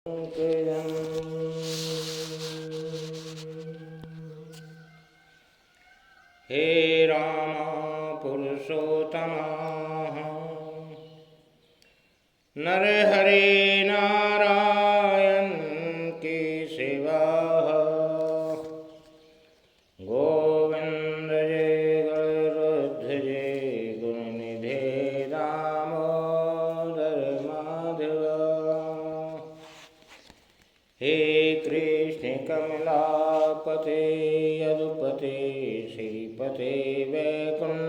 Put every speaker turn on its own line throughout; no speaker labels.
हे राम पुरुषोत्तम नर हरे नारायण की सेवा गोविंद जय गरुड़ जय गुणनिधे दामोदर माधव। हे कृष्ण कमलापते यदुपते श्रीपते वैकुंठाधिपते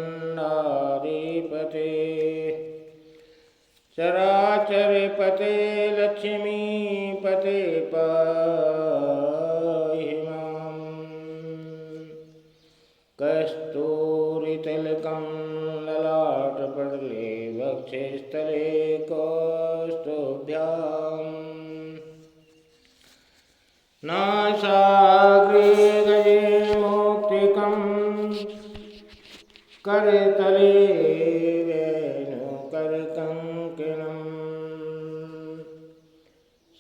चराचर पते लक्ष्मीपते पाहि मां। कस्तूरितिलकं ललाटपटले वक्षे स्थले कौस्तुभ्याम् नासाग्रे गजे मौक्तिकं करतले वेणुकरकङ्कणं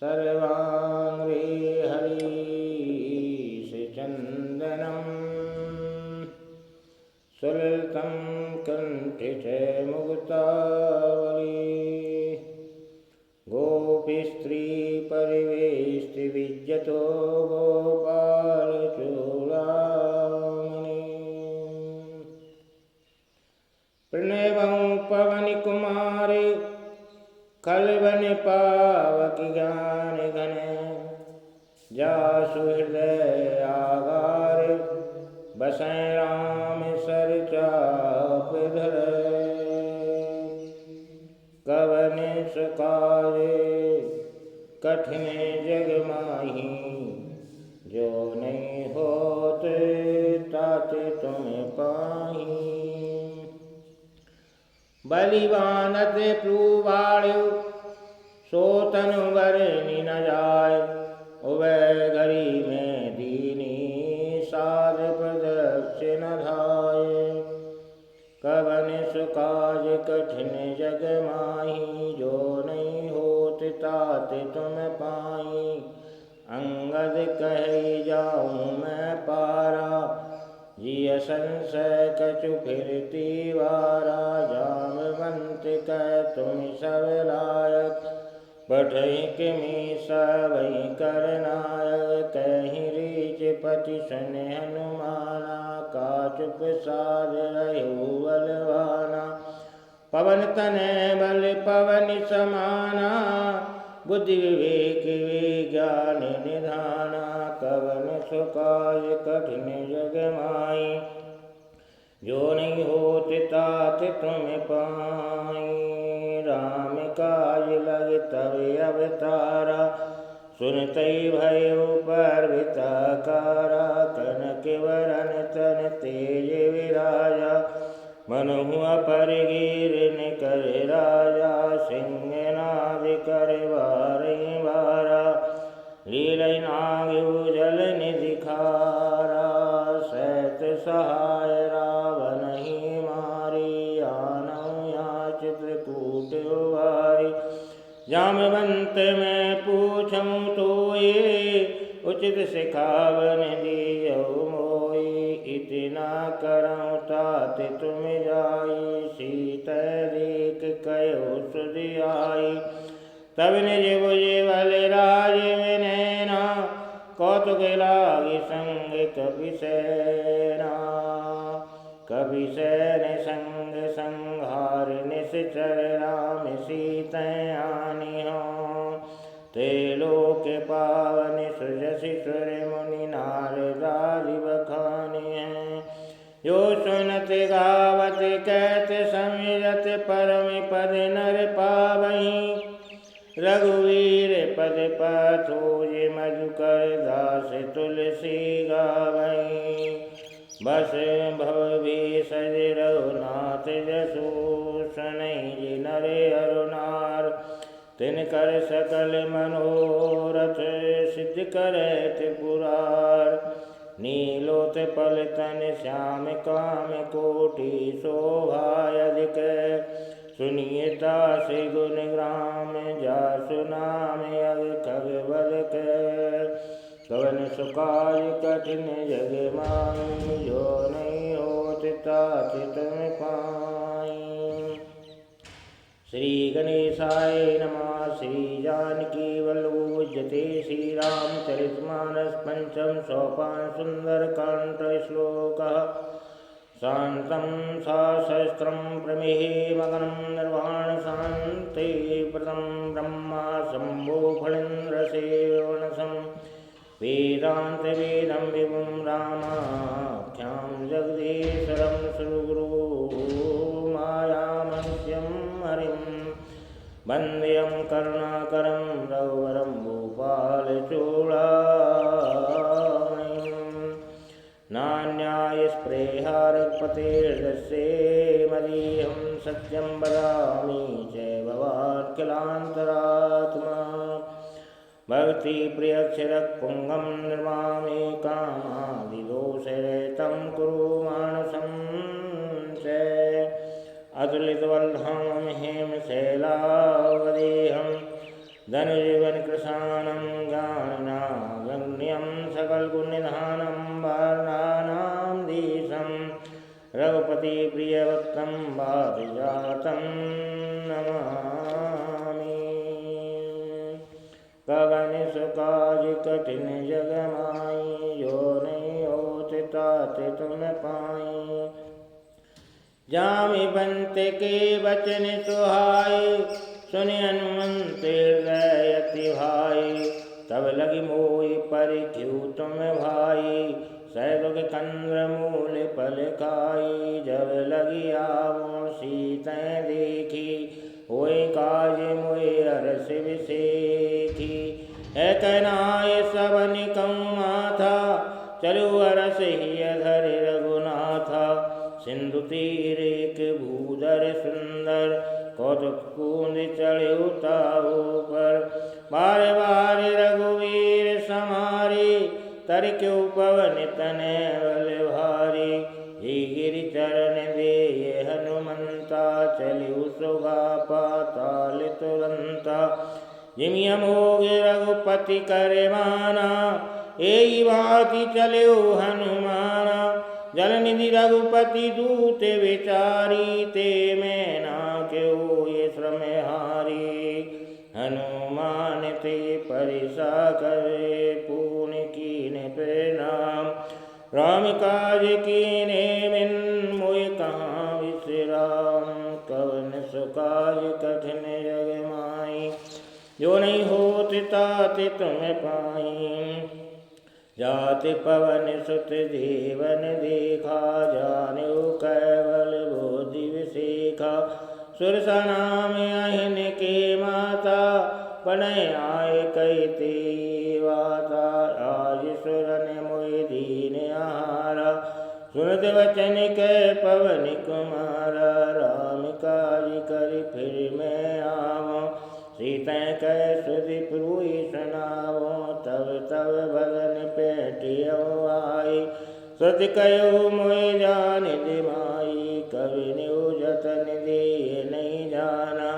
सर्वाङ्गे हरिशचन्दनं सुललितं कण्ठे च मुक्तावली। गोपीस्त्री परिवेष्टिविज्यतो गोपालचूडामणि प्रणवं पवनकुमारे कलवन पावक ज्ञान घन जासु हृदय आगार बसै राम सर चाप धर। कवन सुकारे कठिन जग माही जो नहीं होते ताते तुम पाही। बलिवानत प्रूवाणु सो तनु बरनि न जाय उभय घड़ी में दीनी साध प्रदक्ष न धाय। कवन सुकाज कठिन जग माही जो नहीं होत तात तुम पाई। अंगद कही जाऊँ मैं पारा जिय संशय कछु फिरती वारा। जामवंत कह तुम सब लायक पठहि किमि सबहि करनायक। कहीं रीच पति सुन हनुमाना का चुप साध रहु बलवाना। पवन तनय बल पवन समाना बुद्धि विवेक विज्ञान निधाना। कवन सुकाज कठिन जग माई जो नहीं होत तात तुम पाई। राम काज लग तब अवतारा सुनतई भयो पर्वताकारा। कनक वरन तन तेज विराजा मनहु अपर गिरन कर राजा। सिंहनाद कर बारहि बारा लीलय नाग जल निधि खारा। सैत सहाय रावण ही मारी आनौ या चित्रकूट उबारी। जामवंत मैं पूछूं तो ये उचित सिखावन दियो मोई। इतना करऊँ तात तुम जाई सीता देख कयो सुध आई। तब निज भुज बल राज विनैना कौतुक लागी संग कपिसेना। कपिसेन संग संहार निश्चर राम सीता आनिहो। त्रिलोक पावन सुजसि सुर मुनि नारदादि बखानी हैं। यो सुनत गावत कहत समिरत परम पद नर पावहीं। रघुवीर पद पाथोज मधुकर दास तुलसी गावहीं। बस भव भेषज रघुनाथ जसु सुनहि नर अरुनार। तिनकर सकल मनोरथ सिद्ध करे त्रिपुरार। नीलोत पल तन श्याम काम कोटि शोभा अधिक। सुनिए तासे गुण ग्राम जासु नाम अग खग कवन सुकाज कठिन जग माई, जो नहीं होत तात तुम पाई। श्री गणेशाय नमः। श्री जानकी वल्लभोज्यते श्री रामचरितमानस पंचम सोपान सुंदरकांड श्लोकः। शान्तं सहस्रं प्रमेहे मगनं निर्वाण शान्ते व्रतं ब्रह्मा शम्भो फणीन्द्रसेवनसं वेदान्तवेदं विभुं रामाख्यां जगदीश्वरं सुरगुरु मायामंस्यं हरिं वन्देऽहं करुणाकरं रघुवरं भूपालचूडामणिं। नान्यायस्पृहारपतेर्दस्ये मदीयं सत्यं वदामि च भवान् किलान्तरात्मा। भक्तिप्रियक्षरपुङ्गं निर्मामि कामादिदोषरहितं कुरु मानसं च। अतुलितबलधामं हेमशैलावदेहं धनुजीवनकृशानं ज्ञानागम्यं सकलगुणनिधानं वारणानां धीशं रघुपतिप्रियभक्तं पारिजातं नमामि। कवन सुकाज कठिन जग माई, जो नहीं होत तात तुम पाई। जामि बंत के वचन सुहाए, सुनि हनुमंत हृदय अति भाई। तब लगी मोहि परिख्यु तुम भाई, सैरुग कंद्र मूल फल खाई। जब लगी आवो सीतैं देखी, होय काज मोहि हर्ष विसेखी। है कहनाय सबन कहूँ माथा, चलो हरस ही अधर रघुनाथा। सिंधु तीर एक भूधर सुंदर, कौतुक कूंद चढ़े ताऊ पर। बार बार रघुवीर समारे, तर क्यों पवन तनय बल भारी। ही गिरि चरण दे हनुमंता, चलिउ सुगा पाताल तुरंता। जिमि अमोघ रघुपति कर माना, एई भांति चलिउ हनुमाना। जल निधि रघुपति दूत विचारी, ते मैं ना क्यों ये श्रम हारी। हनुमान ते परिसा करे, पुण्य कीन्ह प्रणाम। राम काज कीन्हे बिन मोहि कहाँ विश्राम। कवन सुकाज कठिन जग माई, जो नहीं होत तात तुम पाई। जाति पवन सुत देवन देखा, जानेउ कैवल बोधि विसेखा। सुरसा नाम अहिन के माता, बनय आए कहते वाता। आज सुरन मोहि दीन आहारा, सुनत वचन कह पवन कुमारा। राम काज करि फिर मैं आवो, सीतैं कह सुधि पुरुहि सुनावो। तब तब भगन पेटियो आई, सत्य कहो मोहि जान दिमाई। कवि न्यु जतन दे नहीं जाना,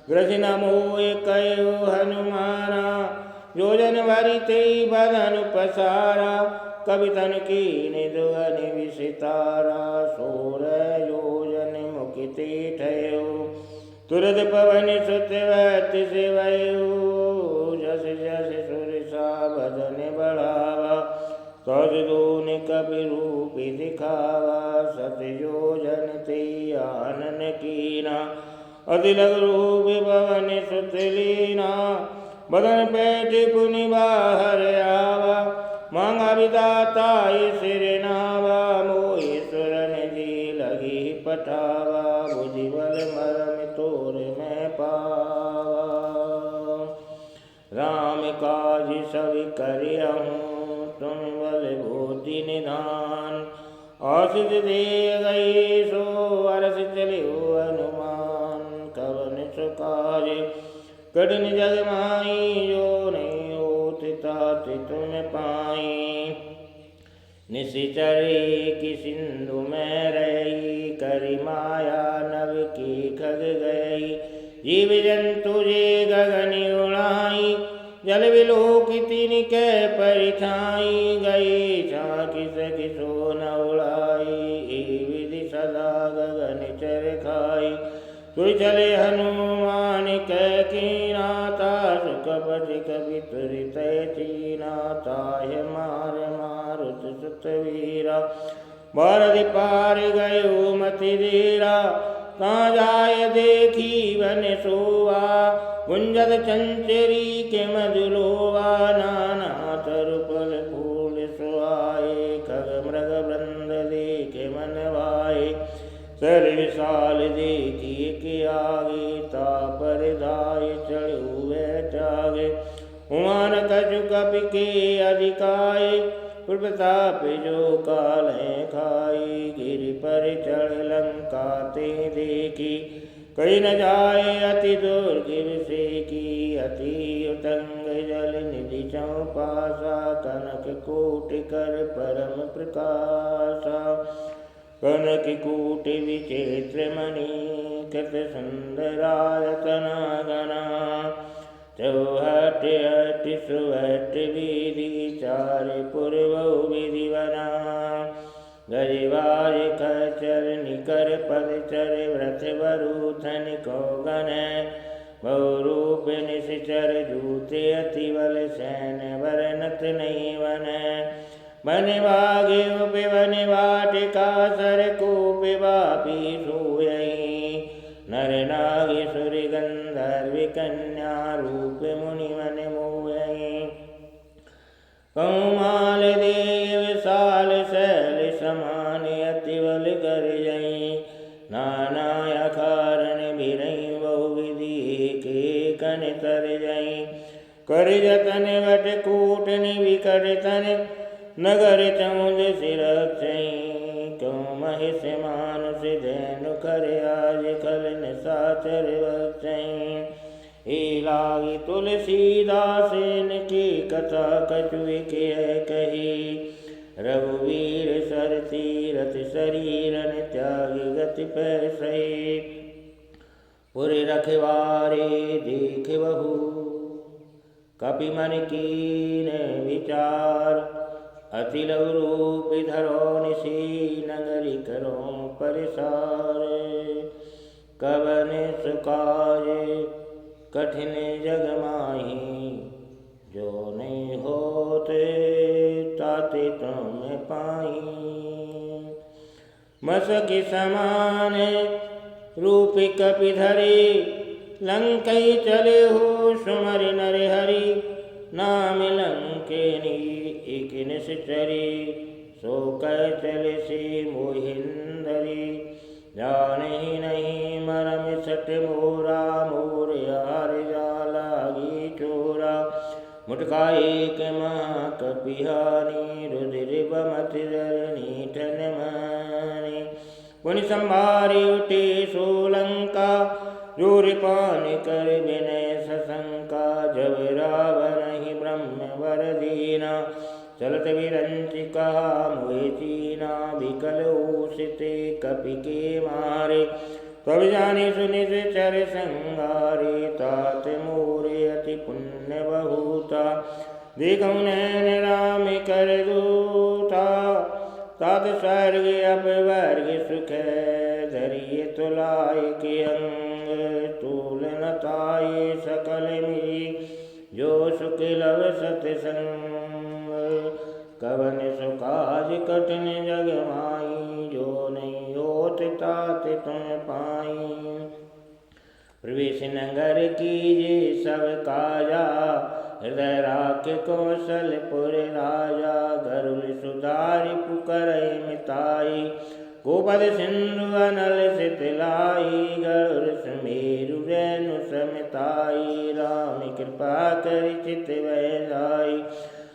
ग्रसिन मोहि कहो हनुमाना। योजन भरि तेई बदन पसारा, कवि तन कीन्ह दुअनि विसितारा। 16 योजन मुखि ते ठयो, तुरत पवन सुत वैत सेवयो। जस जस सुरसा बदन बढ़ावा, तज दून कपि रूप दिखावा। 7 योजन ते आनन कीना, अति लघु रूप पवन सुत लीना। बदन पेट पुनि बाहर आवा, मांगा विधाता सिर नावा। मोहि सुरन जी लगी पठावा, बुझि बल मरम तोर मैं पावा। राम काज सब करियहूँ, तुम बल बुद्धि निधान। आशीष दे गई सो अरस चलियो हनुमान। कवन सुकाज कठिन जग माई, जो नहीं होत तात तुम पाई। निशिचरे की सिंधु में रही, करि माया नभ की खग गई। जीव जंतु जे गगन उड़ाई, जल विलोकिति निकै परिछाई गई, झांकी सखी सो न उड़ाई, ई विधि सदा गगन चर खाई। तुर चले हनुमान कै कीना, सुख पति कवि तुरित चीना, ताहि मार मारुत सुत वीरा, बारधि पार गयो मति धीरा, ता जाय देखी वन सोवा, गुंजत चंचरी के मधुलोवा, नाना तरु फल फूल सुहाए, खग मृग वृंद देखे मन भाए, सर विशाल देखी के आगे, तापर धाय चढ़ू बैठागे, हुमान कछु कपि के अधिकाए, प्रताप जो कालें खाई, गिरि पर चढ़ लंका ते देखी, कही न जाए अति दुर्गिर से की, अति उतंग जल निधि चौपासा, कनक कोटि कर परम प्रकाशा, कनक कोटि विचित्र मणि, कृत सुंदरायतना गणा, चौहट अट सुहट विधि, चार पूर्व विधि बना, गजवाज खचर निकर पद चर, व्रत वरुथन को गण, बहुरूप निश्चर जूते अति बल, सैन वरनत नहीं वन, बन भागे उपवन वाटिका, सर को पिबापी सोयई, नर नागी सुर गंधर्व कन्या, रूप मुनि मन मोयई, कौमाल देव विशाल शैल समान, अति बल कर जई, नाना अखारण भिरई, बहुविधि के कन तर जई, कर जतन वट कूट विकट तन, नगर चौद सिरक्षई, क्यों महिष मानुष धैनु कर आज, खल निशाचर बक्षई, हे लागी तुलसीदास की कथा, कछु के कही, रघुवीर सर तीरथ शरीरन, त्यागी गति पैसई, पुर रखवारे देख बहु, कपि मन कीन विचार, अति लघु रूप धरो निशी, नगरी करो परिसार, कवन सुकाज कठिन जग माही, जो नहीं होते ताते तुम पाई, मसकी समान रूप कपि धरे, लंकई चले हो सुमरि नर हरि, नाम लंकेनी एक निश्चरी, सो कह चले से मोहिंदरी, जाने नहीं मरम सट मोरा, मोर यार जालागी चोरा, मुटका एक माँ कपिहानी, रुधिर बमत धरनी ठन मानी, पुनि संभारी उठे सोलंका, जोर पान कर विनय सशंका, जब रावण ही ब्रह्म वर दीना, चलत विरंचिका मुहे चीना, विकल ऊषिते कपि के मारे, तब जाने सुनि चर संगारे, तात मोरे अति पुण्य बहुता, देखौ नैन राम कर दूता, तात स्वर्ग अपवर्ग सुख, धरिय तुलाय के अंग, तूल न ताये सकल मिली, जो सुख लव सतसंग, कवन सुकाज कठिन जग माई, जो नहीं होत तात तुम पाई, प्रवेश नगर कीजे सब काजा, हृदय राख कौशलपुर राजा, गरुड़ सुधारि पुकरहि मिताई, गोपद सिंधु अनल सितलाई, गरुड़ सुमेरु रेणु समिताई, राम कृपा करि चित वह जाई,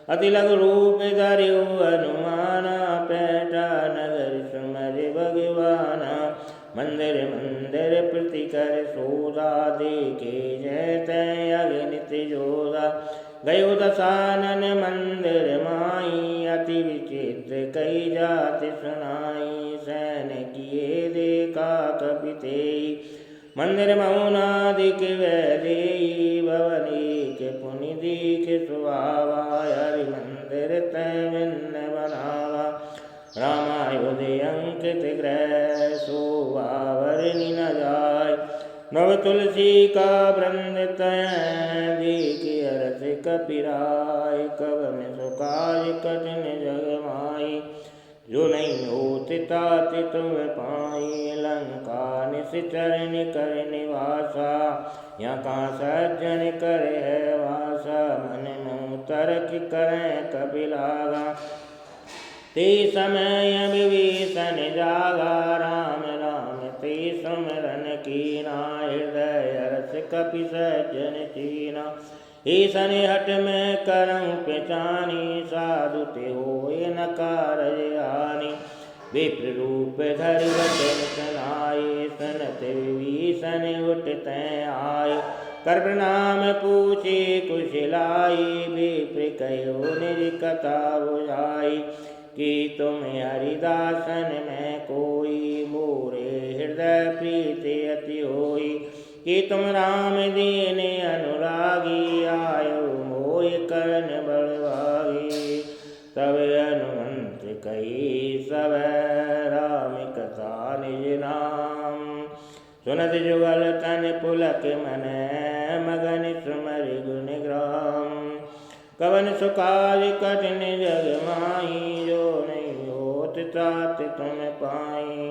अति लघु रूप धरियो हनुमाना, पैठा नगर सुमरि भगवाना, मंदिर मंदिर प्रति कर सोदा, देखे जय तय अगणित जोधा, गयो दशानन मंदिर माई, अति विचित्र कई जाति सुनाई, सैन किए देखा कपि तेई, मंदिर मौनादिक वैदेई, भवन एक पुनि दीख सुहावा, हरि मंदिर तय भिन्न बनावा। रामायुधि अंकित ग्रह, शोभा वर्णि न जाय। नव तुलसी का वृंद तय, देखि हरष कपिराय। कवन सुकाज कठिन जग माई, जो नहीं होत ताति तुम पाई। लंका निश्चर कर निवासा, यहाँ सज्जन करे है वासा। मन मुँह तर्क करें कपिलागा, ते समय विभीषण जागा। राम राम ते सुमिरन कीना, हृदय हर्ष कपि सज्जन चीना। ईसन हट में करऊँ पहचानी, साधु ते होए न कारज हानि। विप्र रूप धरि वचन सुनाए, सुनत विभीषण उठते आए। कर प्रणाम पूछे कुशलाई, विप्र कहो निज कथा बुझाई। कि तुम हरिदासन में कोई, मोरे हृदय प्रीति अति होई। कि तुम राम दीन अनुरागी, आयो मोह कर्ण बलवागी। तब हनुमंत कही सब राम कथा निज नाम। सुनत जुगल तन पुलक मन, मगन सुमरि गुण ग्राम। कवन सुकाज कठिन जग माही, जो नहीं होत तात तुम पाई।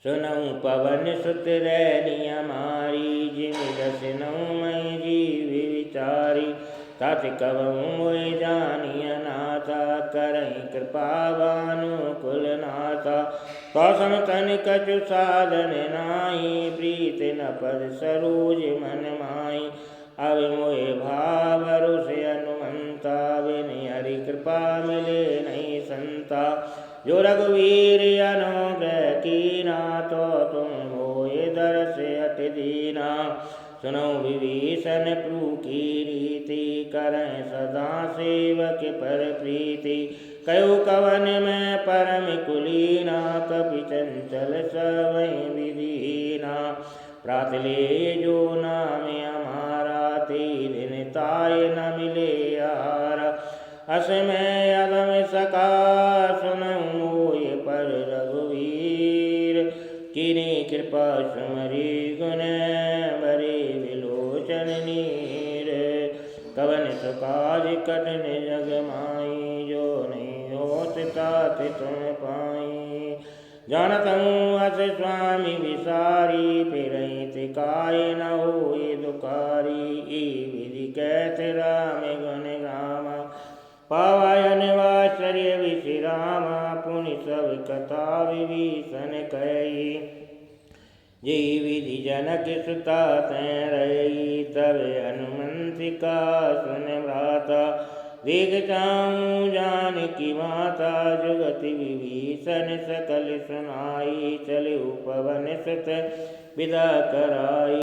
सुनऊँ पवन सुत रैनी हमारी, जिम दसनऊँ मैं जीव विचारी। तात कवऊँ मोहि जानिय नाथा, करई कृपा भानुकुल नाथा। तो समतन कछु साधन नाही, प्रीत न पद सरोज मन माही। अब मोहे भाव भरोसे हनुमंता, बिन हरि कृपा मिले नहीं संता। जो रघुवीर अनुग्रह कीना, तो तुम मोहे दरस अट दीना। सुनो विभीषण प्रभु की रीति, करें सदा सेवक पर प्रीति। कयो कवन में परम कुलीना, कपि चंचल सबहि विधीना। प्रात ले जो नाम हमारा, तीन ताय न मिले यारा। अस में अधम सका सुनऊँ मोहि पर रघुवीर। किनी कृपा सुमरि गुण, बरे विलोचन नीर। कवन सुकाज कठिन जग माई, जो नहीं होत तात तुम पाई। जानत हूँ अस स्वामी विसारी, फिरहित काय न होए दुकारी। ई विधि कहत राम गुण गामा, पावयन वात्सल्य विश्रामा। पुनि सब कथा विभीषण कही, जे विधि जनक सुता तैं रही। तब हनुमंत का सुन भ्राता, देख चाहूँ जानकी माता। जुगति विभीषण सकल सुनाई, चले पवन सुत विदा कराई।